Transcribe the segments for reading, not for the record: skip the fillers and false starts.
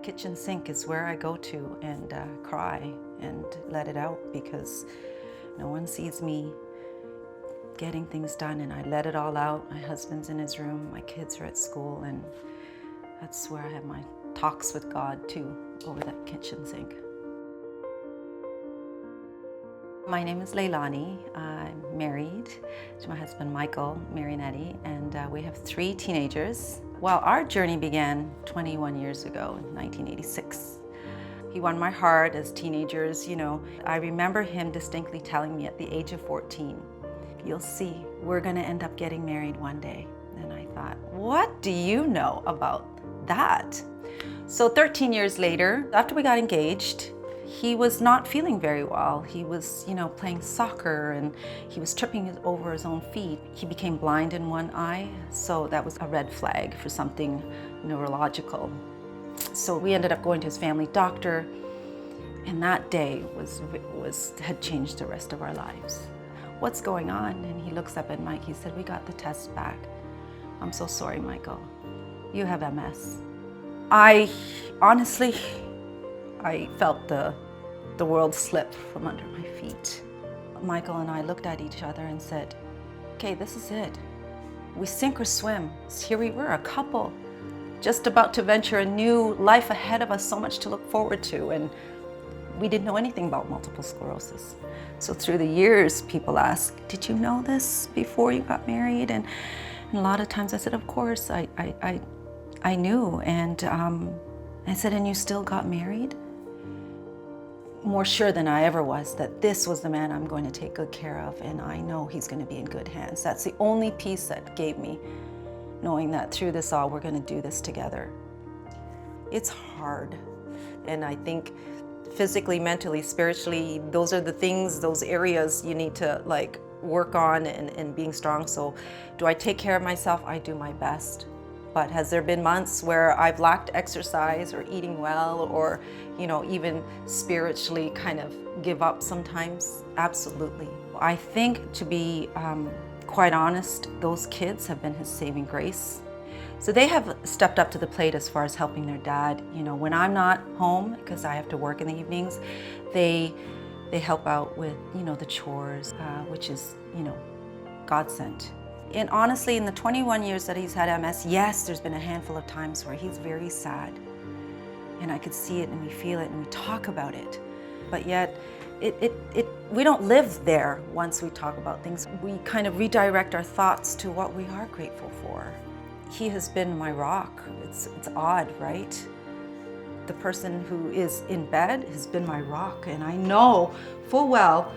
kitchen sink is where I go to and cry and let it out, because no one sees me getting things done, and I let it all out. My husband's in his room, my kids are at school, and that's where I have my talks with God too, over that kitchen sink. My name is Leilanie. I'm married to my husband Michael, Leilanie, and we have 3 teenagers. Well, our journey began 21 years ago in 1986. He won my heart as teenagers, I remember him distinctly telling me at the age of 14, "You'll see, we're gonna end up getting married one day." And I thought, what do you know about that? So 13 years later, after we got engaged, he was not feeling very well. He was, playing soccer, and he was tripping over his own feet. He became blind in one eye, so that was a red flag for something neurological. So we ended up going to his family doctor, and that day had changed the rest of our lives. "What's going on?" And he looks up at Mike, he said, "We got the test back." "I'm so sorry, Michael. You have MS." I felt the world slip from under my feet. Michael and I looked at each other and said, "Okay, this is it. We sink or swim." Here we were, a couple, just about to venture a new life ahead of us, so much to look forward to, and we didn't know anything about multiple sclerosis. So through the years, people ask, "Did you know this before you got married?" And a lot of times I said, "Of course, I knew." And I said, "And you still got married?" More sure than I ever was that this was the man I'm going to take good care of, and I know he's going to be in good hands. That's the only peace that gave me, knowing that through this all, we're going to do this together. It's hard, and I think physically, mentally, spiritually, those are the things, those areas you need to work on and being strong. So do I take care of myself? I do my best. But has there been months where I've lacked exercise or eating well, or even spiritually kind of give up sometimes? Absolutely. I think, to be quite honest, those kids have been his saving grace. So they have stepped up to the plate as far as helping their dad. When I'm not home, because I have to work in the evenings, they help out with the chores, which is God sent. And honestly, in the 21 years that he's had MS, yes, there's been a handful of times where he's very sad. And I could see it, and we feel it, and we talk about it. But yet, we don't live there once we talk about things. We kind of redirect our thoughts to what we are grateful for. He has been my rock. It's odd, right? The person who is in bed has been my rock, and I know full well,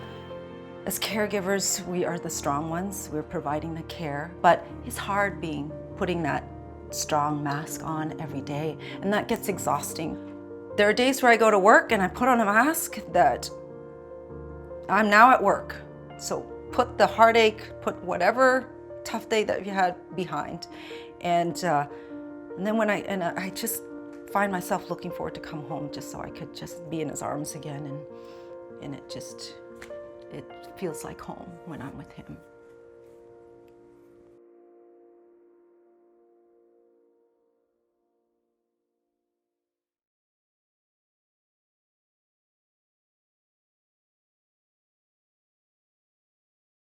as caregivers, we are the strong ones. We're providing the care, but it's hard putting that strong mask on every day, and that gets exhausting. There are days where I go to work and I put on a mask that I'm now at work. So put the heartache, put whatever tough day that you had behind, and then when I just find myself looking forward to come home, just so I could just be in his arms again, and it feels like home when I'm with him.